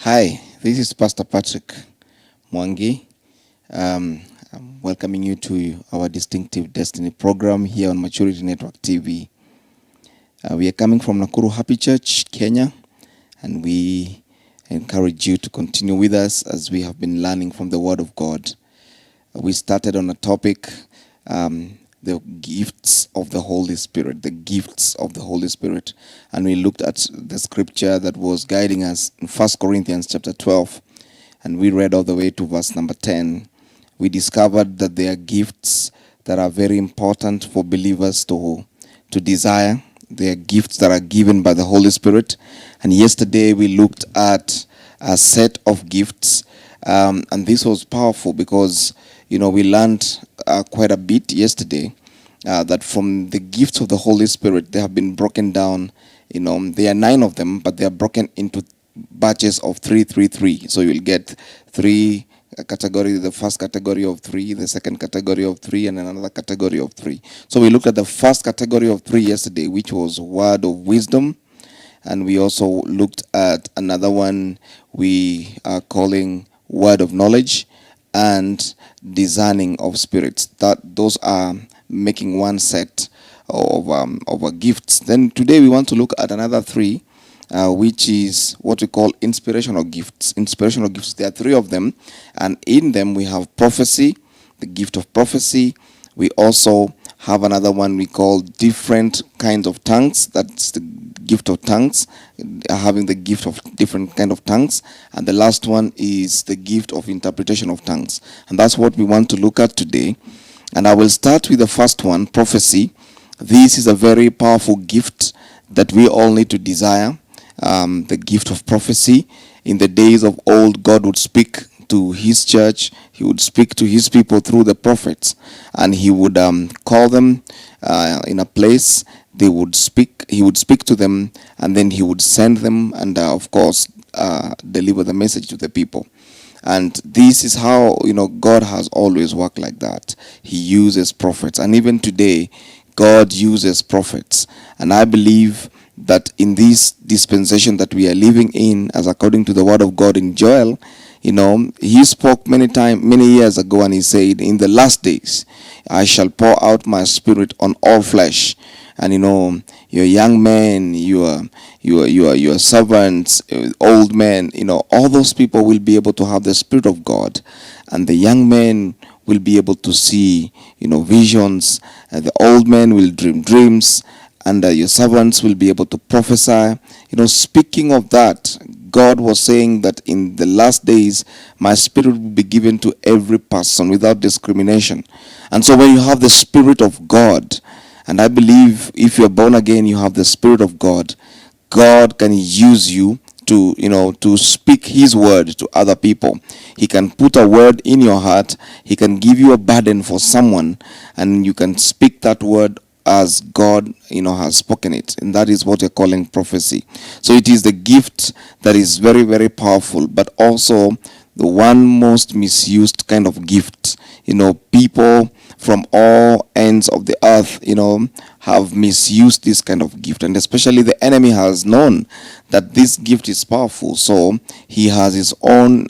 Hi, this is Pastor Patrick Mwangi. I'm welcoming you to our Distinctive Destiny program here on Maturity Network TV. We are coming from Nakuru Happy Church, Kenya, and we encourage you to continue with us as we have been learning from the Word of God. We started on a topic, the gifts of the Holy Spirit, the gifts of the Holy Spirit. And we looked at the scripture that was guiding us in 1 Corinthians chapter 12. And we read all the way to verse number 10. We discovered that there are gifts that are very important for believers to desire. They are gifts that are given by the Holy Spirit. And yesterday we looked at a set of gifts. And this was powerful because we learned quite a bit yesterday that from the gifts of the Holy Spirit, they have been broken down. There are 9 of them, but they are broken into batches of 3, 3, 3. So you'll get 3 categories, the first category of 3, the second category of 3, and another category of 3. So we looked at the first category of 3 yesterday, which was word of wisdom. And we also looked at another one we are calling word of knowledge and discerning of spirits. Those are making one set of gifts. Then today we want to look at another 3, which is what we call inspirational gifts. Inspirational gifts, there are 3 of them, and in them we have prophecy, the gift of prophecy. We also have another one we call different kinds of tongues. That's the gift of tongues, having the gift of different kind of tongues. And the last one is the gift of interpretation of tongues. And that's what we want to look at today. And I will start with the first one, prophecy. This is a very powerful gift that we all need to desire. The gift of prophecy. In the days of old, God would speak to his church. He would speak to his people through the prophets, and he would call them in a place. They would speak. He would speak to them, and then he would send them, and of course deliver the message to the people. And this is how God has always worked like that. He uses prophets, and even today God uses prophets. And I believe that in this dispensation that we are living in, as according to the word of God in Joel, he spoke many years ago, and he said, in the last days I shall pour out my spirit on all flesh. And your young men, your servants, old men, all those people will be able to have the Spirit of God. And the young men will be able to see visions, and the old men will dream dreams, and your servants will be able to prophesy. Speaking of that, God was saying that in the last days my spirit will be given to every person without discrimination. And so when you have the Spirit of God, and I believe if you're born again, you have the Spirit of God, God can use you to speak his word to other people. He can put a word in your heart. He can give you a burden for someone, and you can speak that word as God has spoken it. And that is what you're calling prophecy. So it is the gift that is very, very powerful, but also the one most misused kind of gift. People from all ends of the earth have misused this kind of gift, and especially the enemy has known that this gift is powerful. So he has his own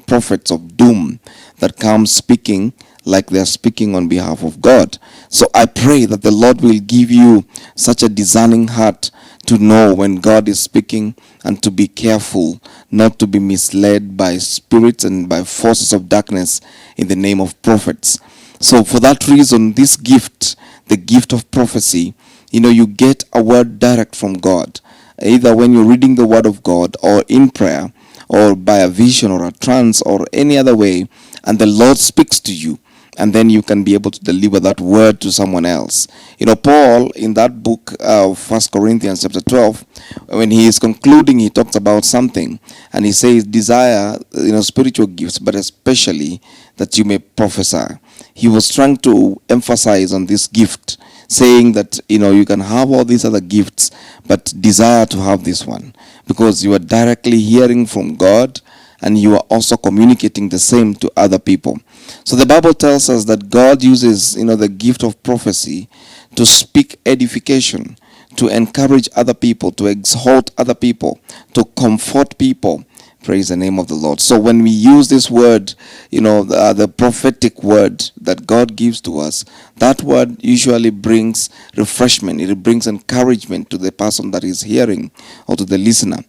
prophets of doom that come speaking like they're speaking on behalf of God. So I pray that the Lord will give you such a discerning heart to know when God is speaking, and to be careful not to be misled by spirits and by forces of darkness in the name of prophets. So for that reason, this gift, the gift of prophecy, you get a word direct from God, either when you're reading the word of God or in prayer or by a vision or a trance or any other way, and the Lord speaks to you. And then you can be able to deliver that word to someone else. Paul, in that book of 1 Corinthians chapter 12, when he is concluding, he talks about something. And he says, desire, spiritual gifts, but especially that you may prophesy. He was trying to emphasize on this gift, saying that, you can have all these other gifts, but desire to have this one. Because you are directly hearing from God, and you are also communicating the same to other people. So the Bible tells us that God uses, the gift of prophecy to speak edification, to encourage other people, to exhort other people, to comfort people, Praise the name of the Lord. So when we use this word, the prophetic word that God gives to us, that word usually brings refreshment. It brings encouragement to the person that is hearing or to the listener.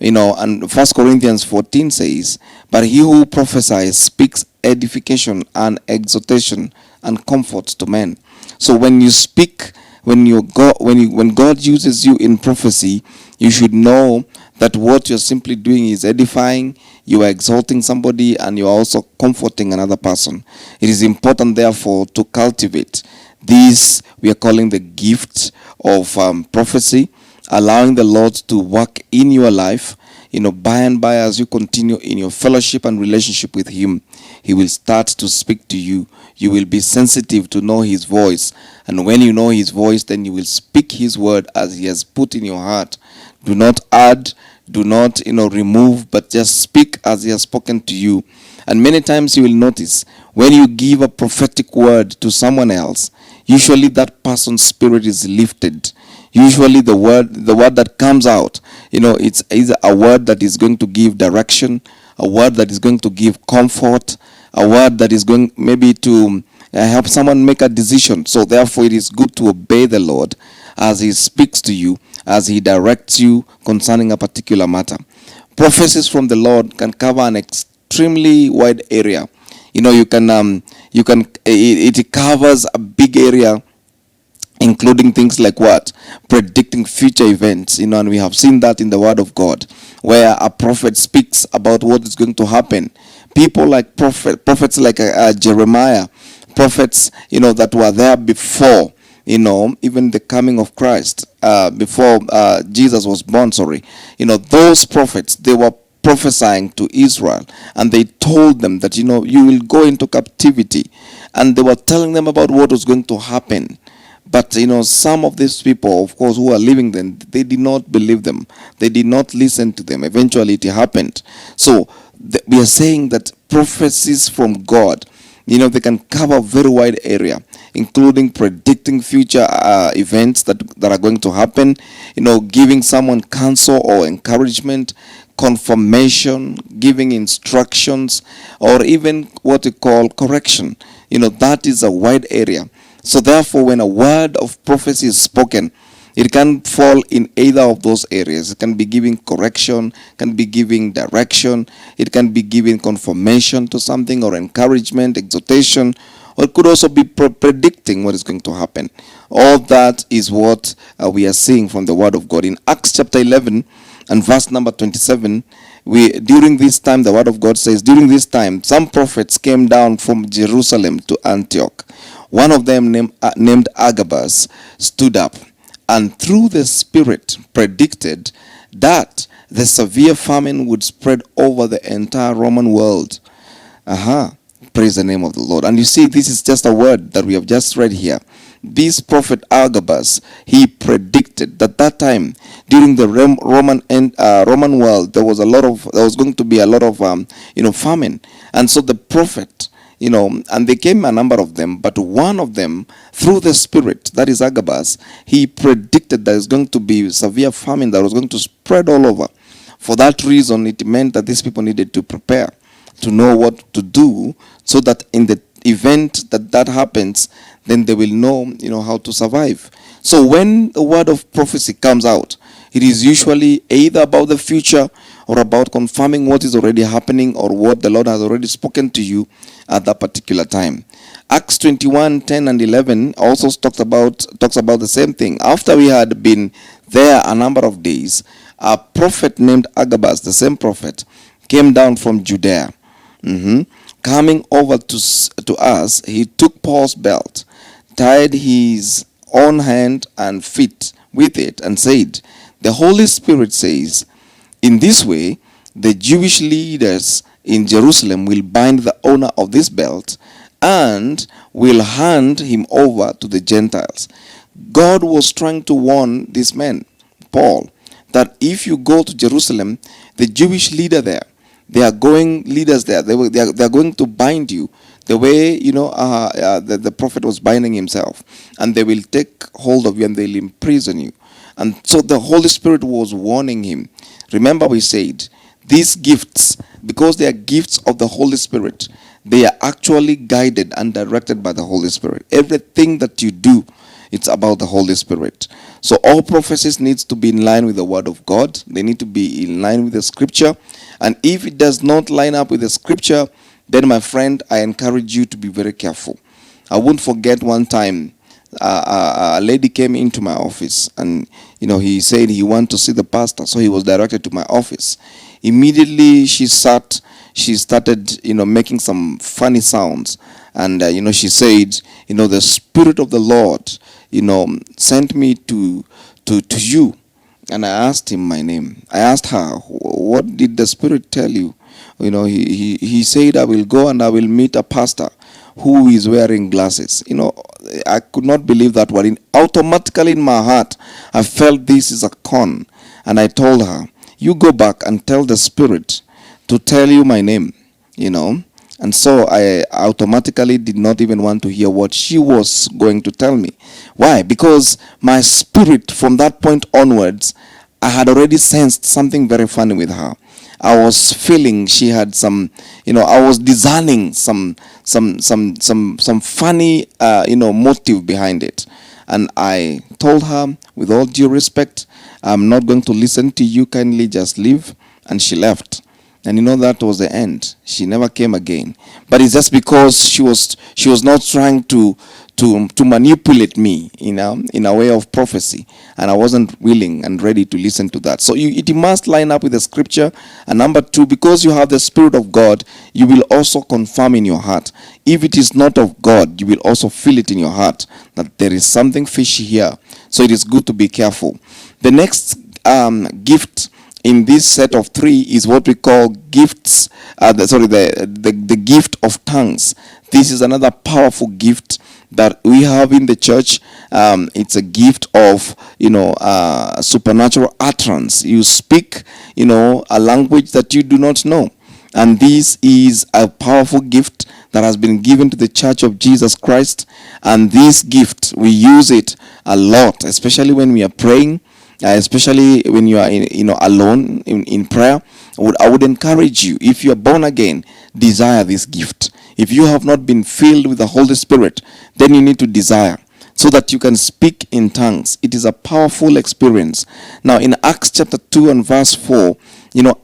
And 1 Corinthians 14 says, but he who prophesies speaks edification and exhortation and comfort to men. So when you speak, when God uses you in prophecy, you should know that what you're simply doing is edifying, you are exalting somebody, and you are also comforting another person. It is important, therefore, to cultivate this, we are calling the gift of prophecy, allowing the Lord to work in your life. By and by, as you continue in your fellowship and relationship with Him, He will start to speak to you. You will be sensitive to know His voice. And when you know His voice, then you will speak His word as He has put in your heart. Do not add, do not, remove, but just speak as He has spoken to you. And many times you will notice, when you give a prophetic word to someone else, usually that person's spirit is lifted. Usually the word that comes out, it's either a word that is going to give direction, a word that is going to give comfort, a word that is going maybe to help someone make a decision. So therefore it is good to obey the Lord as He speaks to you, as He directs you concerning a particular matter. Prophecies from the Lord can cover an extremely wide area. It covers a big area, including things like what? Predicting future events, and we have seen that in the Word of God, where a prophet speaks about what is going to happen. People like prophets like Jeremiah, prophets, that were there before, even the coming of Christ, before Jesus was born, those prophets, they were prophesying to Israel, and they told them that, you will go into captivity, and they were telling them about what was going to happen. But, some of these people, of course, who are living then, they did not believe them. They did not listen to them. Eventually, it happened. So, we are saying that prophecies from God, they can cover a very wide area, including predicting future events that are going to happen, giving someone counsel or encouragement, confirmation, giving instructions, or even what we call correction. That is a wide area. So therefore, when a word of prophecy is spoken, it can fall in either of those areas. It can be giving correction, can be giving direction, it can be giving confirmation to something, or encouragement, exhortation, or it could also be predicting what is going to happen. All that is what we are seeing from the Word of God. In Acts chapter 11 and verse number 27, during this time, the Word of God says, during this time, some prophets came down from Jerusalem to Antioch. One of them named Agabus stood up and through the Spirit predicted that the severe famine would spread over the entire Roman world. Praise the name of the Lord. And you see, this is just a word that we have just read here. This prophet Agabus, he predicted that time during the Roman world there was going to be a lot of famine. And so the prophet, and they came a number of them, but one of them, through the Spirit, that is Agabus, he predicted there is going to be severe famine that was going to spread all over. For that reason, it meant that these people needed to prepare, to know what to do, so that in the event that happens, then they will know, how to survive. So when the word of prophecy comes out, it is usually either about the future or about confirming what is already happening or what the Lord has already spoken to you at that particular time. Acts 21:10 and 11 also talks about the same thing. After we had been there a number of days, a prophet named Agabus, the same prophet, came down from Judea. Coming over to us, he took Paul's belt, tied his own hand and feet with it, and said, "The Holy Spirit says, in this way, the Jewish leaders in Jerusalem will bind the owner of this belt and will hand him over to the Gentiles." God was trying to warn this man, Paul, that if you go to Jerusalem, the Jewish leaders there, they are going to bind you the way the prophet was binding himself, and they will take hold of you and they'll imprison you. And so the Holy Spirit was warning him. Remember, we said these gifts, because they are gifts of the Holy Spirit, they are actually guided and directed by the Holy Spirit. Everything that you do, it's about the Holy Spirit. So all prophecies needs to be in line with the Word of God. They need to be in line with the Scripture. And if it does not line up with the Scripture, then my friend, I encourage you to be very careful. I won't forget one time, a lady came into my office, and he said he wanted to see the pastor, so he was directed to my office. Immediately she started making some funny sounds, and she said, the Spirit of the Lord sent me to you. And I asked him my name. I asked her, what did the Spirit tell you? He said, I will go and I will meet a pastor who is wearing glasses. I could not believe that word. Automatically in my heart, I felt this is a con. And I told her, you go back and tell the Spirit to tell you my name, And so I automatically did not even want to hear what she was going to tell me. Why? Because my spirit from that point onwards, I had already sensed something very funny with her. I was feeling she had some, I was discerning some funny, motive behind it. And I told her, with all due respect, I'm not going to listen to you, kindly just leave. And she left. And that was the end. She never came again. But it's just because she was not trying to manipulate me, in a way of prophecy, and I wasn't willing and ready to listen to that. So it must line up with the Scripture. And number two, because you have the Spirit of God, you will also confirm in your heart. If it is not of God, you will also feel it in your heart that there is something fishy here. So it is good to be careful. The next gift in this set of three is what we call gifts. The gift of tongues. This is another powerful gift that we have in the church. It's a gift of supernatural utterance. You speak a language that you do not know, and this is a powerful gift that has been given to the Church of Jesus Christ. And this gift, we use it a lot, especially when we are praying. Especially when you are alone in prayer. I would encourage you, if you are born again, desire this gift. If you have not been filled with the Holy Spirit, then you need to desire, so that you can speak in tongues. It is a powerful experience. Now in Acts chapter 2 and verse 4,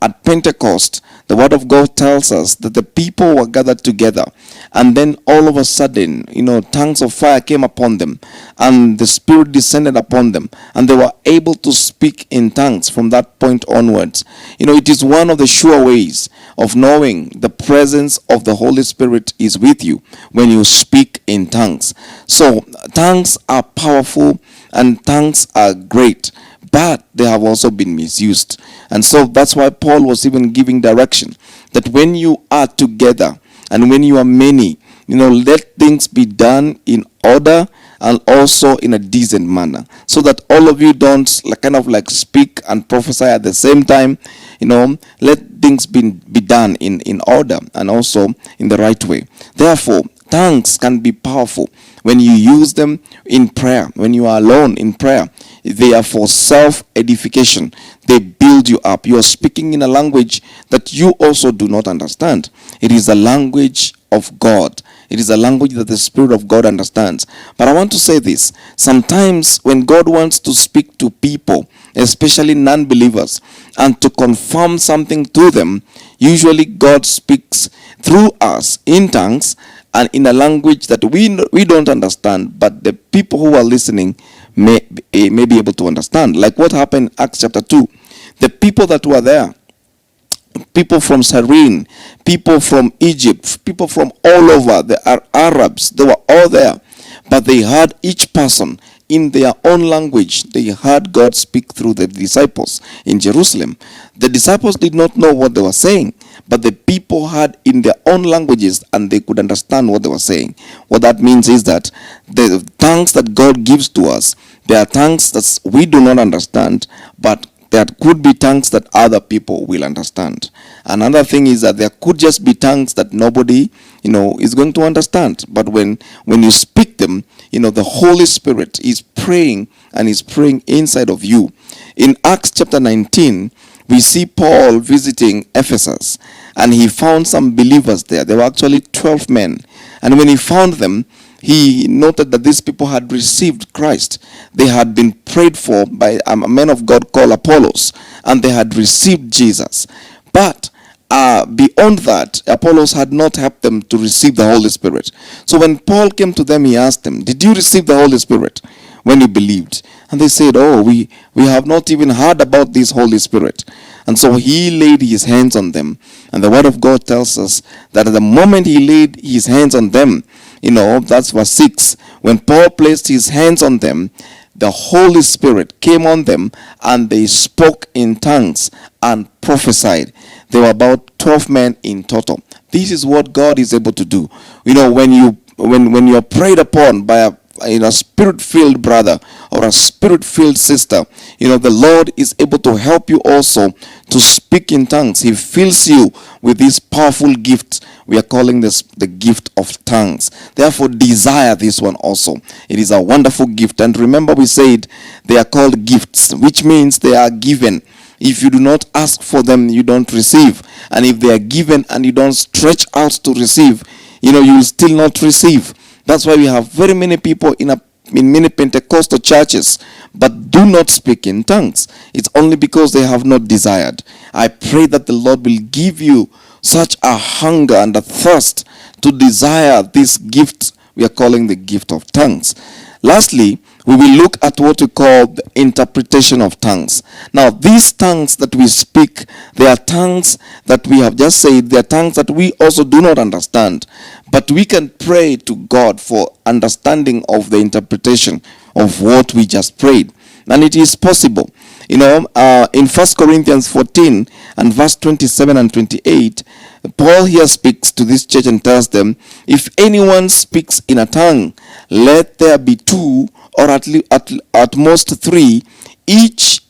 at Pentecost, the Word of God tells us that the people were gathered together, and then all of a sudden, tongues of fire came upon them, and the Spirit descended upon them, and they were able to speak in tongues from that point onwards. It is one of the sure ways of knowing the presence of the Holy Spirit is with you when you speak in tongues. So tongues are powerful and tongues are great, but they have also been misused. And so that's why Paul was even giving direction that when you are together and when you are many, let things be done in order and also in a decent manner, so that all of you don't speak and prophesy at the same time. Let things be done in order and also in the right way. Therefore, tongues can be powerful when you use them in prayer. When you are alone in prayer, they are for self-edification. They build you up. You are speaking in a language that you also do not understand. It is a language of God. It is a language that the Spirit of God understands. But I want to say this. Sometimes when God wants to speak to people, especially non-believers, and to confirm something to them, usually God speaks through us in tongues and in a language that we don't understand, but the people who are listening may be able to understand. Like what happened in Acts chapter 2. The people that were there, people from Cyrene, people from Egypt, people from all over, the Arabs, they were all there. But they heard each person in their own language. They heard God speak through the disciples in Jerusalem. The disciples did not know what they were saying, but the people heard in their own languages and they could understand what they were saying. What that means is that the tongues that God gives to us, there are tongues that we do not understand, but there could be tongues that other people will understand. Another thing is that there could just be tongues that nobody, is going to understand. But when you speak them, the Holy Spirit is praying and is praying inside of you. In Acts chapter 19, We see Paul visiting Ephesus, and he found some believers there. There were actually 12 men. And when he found them, he noted that these people had received Christ. They had been prayed for by a man of God called Apollos, and they had received Jesus. But beyond that, Apollos had not helped them to receive the Holy Spirit. So when Paul came to them, he asked them, "Did you receive the Holy Spirit when you believed?" And they said, "Oh, we have not even heard about this Holy Spirit." And so he laid his hands on them. And the word of God tells us that at the moment he laid his hands on them, that's verse 6, when Paul placed his hands on them, the Holy Spirit came on them, and they spoke in tongues and prophesied. There were about 12 men in total. This is what God is able to do. When you're prayed upon by a spirit-filled brother or a spirit-filled sister, the Lord is able to help you also to speak in tongues. He fills you with this powerful gift. We are calling this the gift of tongues. Therefore, desire this one also. It is a wonderful gift. And remember, we said they are called gifts, which means they are given. If you do not ask for them, you don't receive. And if they are given and you don't stretch out to receive, you will still not receive. That's why we have very many people in many Pentecostal churches but do not speak in tongues. It's only because they have not desired. I pray that the Lord will give you such a hunger and a thirst to desire this gift we are calling the gift of tongues. Lastly, we will look at what we call the interpretation of tongues. Now, these tongues that we speak, they are tongues that we have just said, they are tongues that we also do not understand. But we can pray to God for understanding of the interpretation of what we just prayed. And it is possible. In 1 Corinthians 14 and verse 27 and 28, Paul here speaks to this church and tells them, "If anyone speaks in a tongue, let there be two, or at most three, each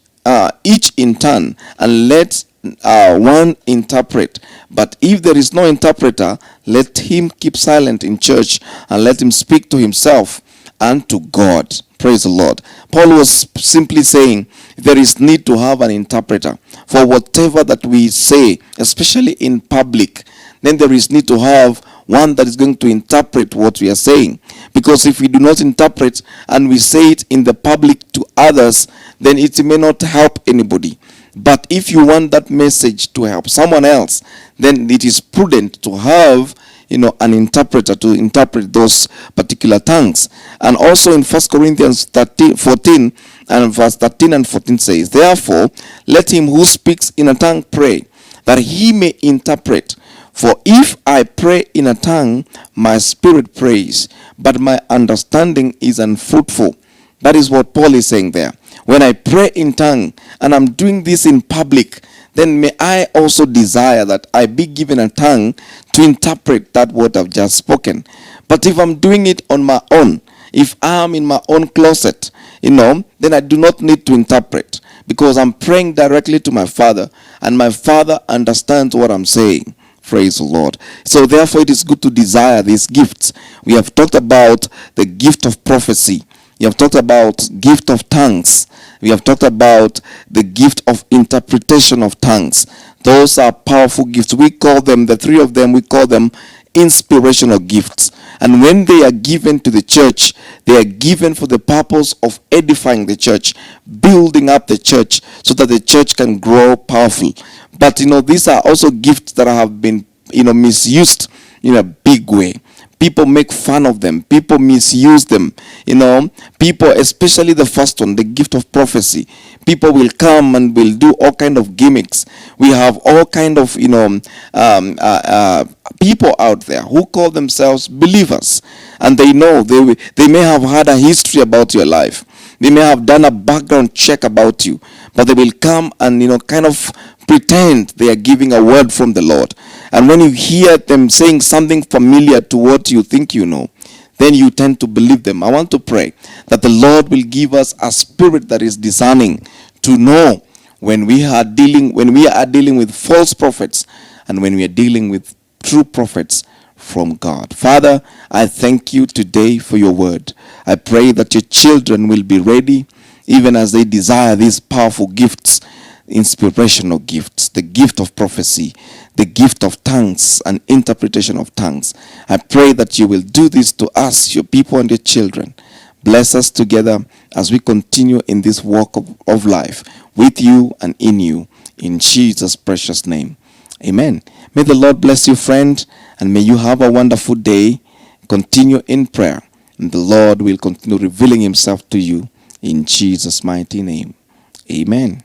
in turn, and let one interpret. But if there is no interpreter, let him keep silent in church, and let him speak to himself and to God." Praise the Lord. Paul was simply saying there is need to have an interpreter for whatever that we say, especially in public. Then there is need to have one that is going to interpret what we are saying. Because if we do not interpret and we say it in the public to others, then it may not help anybody. But if you want that message to help someone else, then it is prudent to have an interpreter to interpret those particular tongues. And also in 1 Corinthians 14 and verse 13 and 14 says, "Therefore, let him who speaks in a tongue pray, that he may interpret. For if I pray in a tongue, my spirit prays, but my understanding is unfruitful." That is what Paul is saying there. When I pray in tongue, and I'm doing this in public, then may I also desire that I be given a tongue to interpret that what I've just spoken. But if I'm doing it on my own, if I'm in my own closet, then I do not need to interpret, because I'm praying directly to my Father, and my Father understands what I'm saying. Praise the Lord. So therefore it is good to desire these gifts. We have talked about the gift of prophecy. We have talked about gift of tongues. We have talked about the gift of interpretation of tongues. Those are powerful gifts. We call them, the three of them, we call them inspirational gifts. And when they are given to the church, they are given for the purpose of edifying the church, building up the church so that the church can grow powerful. But these are also gifts that have been misused in a big way. People make fun of them. People misuse them. People, especially the first one, the gift of prophecy. People will come and will do all kind of gimmicks. We have all kind of, people out there who call themselves believers. And they know, they may have had a history about your life. They may have done a background check about you. But they will come and, kind of pretend they are giving a word from the Lord. And when you hear them saying something familiar to what you think you know, then you tend to believe them. I want to pray that the Lord will give us a spirit that is discerning to know when we are dealing with false prophets and when we are dealing with true prophets from God. Father, I thank you today for your word. I pray that your children will be ready even as they desire these powerful gifts. inspirational gifts, the gift of prophecy, the gift of tongues and interpretation of tongues. I pray that you will do this to us, your people and your children. Bless us together as we continue in this walk of life with you and in you. In Jesus' precious name. Amen. May the Lord bless you, friend, and may you have a wonderful day. Continue in prayer, and the Lord will continue revealing himself to you in Jesus' mighty name. Amen.